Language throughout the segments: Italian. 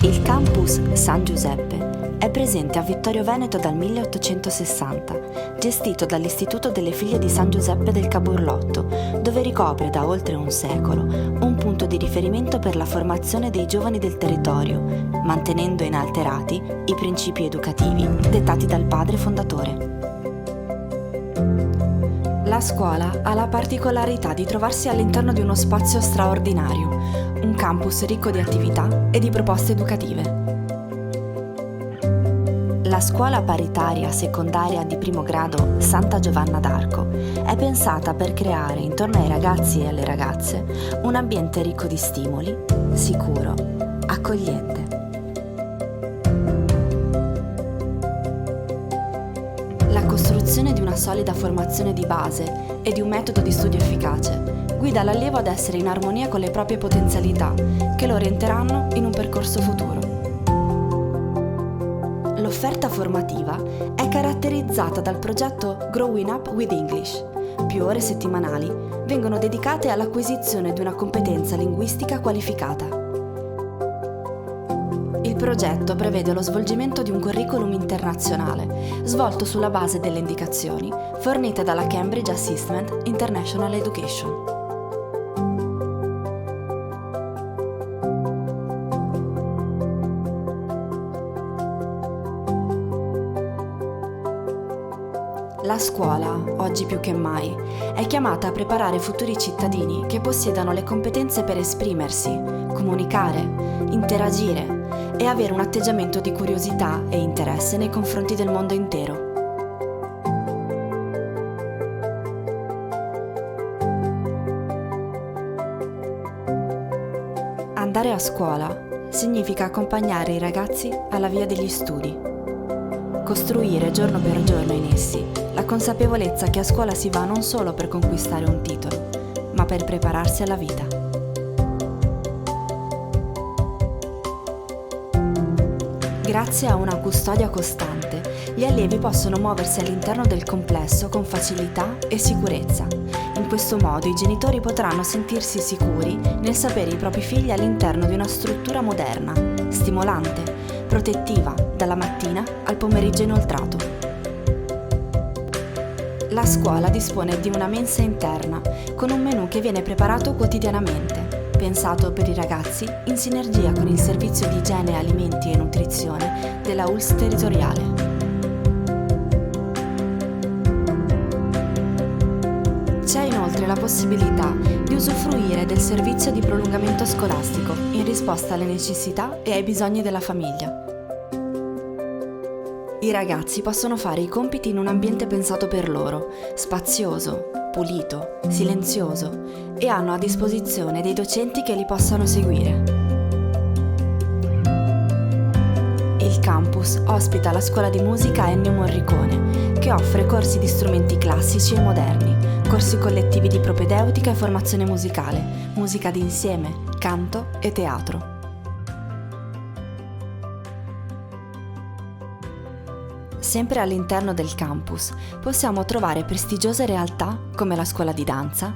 Il campus San Giuseppe è presente a Vittorio Veneto dal 1860, gestito dall'Istituto delle Figlie di San Giuseppe del Caburlotto, dove ricopre da oltre un secolo un punto di riferimento per la formazione dei giovani del territorio, mantenendo inalterati i principi educativi dettati dal padre fondatore. La scuola ha la particolarità di trovarsi all'interno di uno spazio straordinario, un campus ricco di attività e di proposte educative. La scuola paritaria secondaria di primo grado Santa Giovanna d'Arco è pensata per creare intorno ai ragazzi e alle ragazze un ambiente ricco di stimoli, sicuro, accogliente. La costruzione di una solida formazione di base e di un metodo di studio efficace guida l'allievo ad essere in armonia con le proprie potenzialità che lo orienteranno in un percorso futuro. L'offerta formativa è caratterizzata dal progetto Growing Up with English. Più ore settimanali vengono dedicate all'acquisizione di una competenza linguistica qualificata. Il progetto prevede lo svolgimento di un curriculum internazionale, svolto sulla base delle indicazioni fornite dalla Cambridge Assessment International Education. La scuola, oggi più che mai, è chiamata a preparare futuri cittadini che possiedano le competenze per esprimersi, comunicare, interagire e avere un atteggiamento di curiosità e interesse nei confronti del mondo intero. Andare a scuola significa accompagnare i ragazzi alla via degli studi, costruire giorno per giorno in essi la consapevolezza che a scuola si va non solo per conquistare un titolo, ma per prepararsi alla vita. Grazie a una custodia costante, gli allievi possono muoversi all'interno del complesso con facilità e sicurezza. In questo modo i genitori potranno sentirsi sicuri nel sapere i propri figli all'interno di una struttura moderna, stimolante, protettiva dalla mattina al pomeriggio inoltrato. La scuola dispone di una mensa interna con un menù che viene preparato quotidianamente, pensato per i ragazzi in sinergia con il servizio di igiene, alimenti e nutrizione della ULSS territoriale. C'è inoltre la possibilità di usufruire del servizio di prolungamento scolastico in risposta alle necessità e ai bisogni della famiglia. I ragazzi possono fare i compiti in un ambiente pensato per loro, spazioso, pulito, silenzioso, e hanno a disposizione dei docenti che li possano seguire. Il campus ospita la scuola di musica Ennio Morricone, che offre corsi di strumenti classici e moderni, corsi collettivi di propedeutica e formazione musicale, musica d'insieme, canto e teatro. Sempre all'interno del campus possiamo trovare prestigiose realtà come la scuola di danza,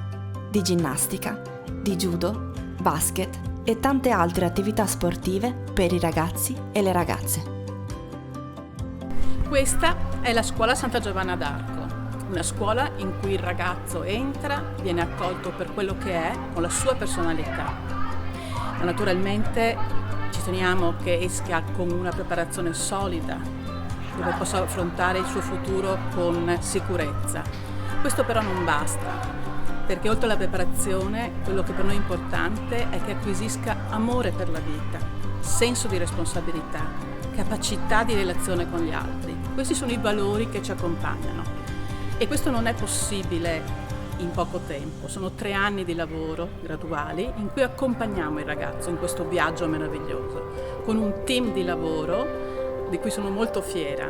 di ginnastica, di judo, basket e tante altre attività sportive per i ragazzi e le ragazze. Questa è la scuola Santa Giovanna d'Arco, una scuola in cui il ragazzo entra, viene accolto per quello che è, con la sua personalità. Ma naturalmente ci teniamo che esca con una preparazione solida, dove possa affrontare il suo futuro con sicurezza. Questo però non basta, perché oltre alla preparazione, quello che per noi è importante è che acquisisca amore per la vita, senso di responsabilità, capacità di relazione con gli altri. Questi sono i valori che ci accompagnano e questo non è possibile in poco tempo. Sono 3 anni di lavoro graduali in cui accompagniamo il ragazzo in questo viaggio meraviglioso, con un team di lavoro di cui sono molto fiera,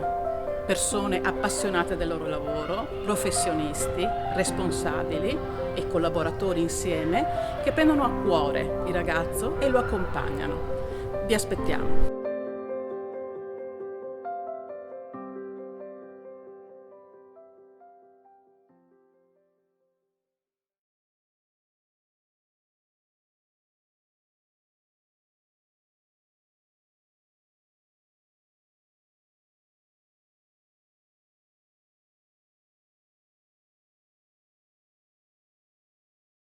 persone appassionate del loro lavoro, professionisti, responsabili e collaboratori insieme che prendono a cuore il ragazzo e lo accompagnano. Vi aspettiamo.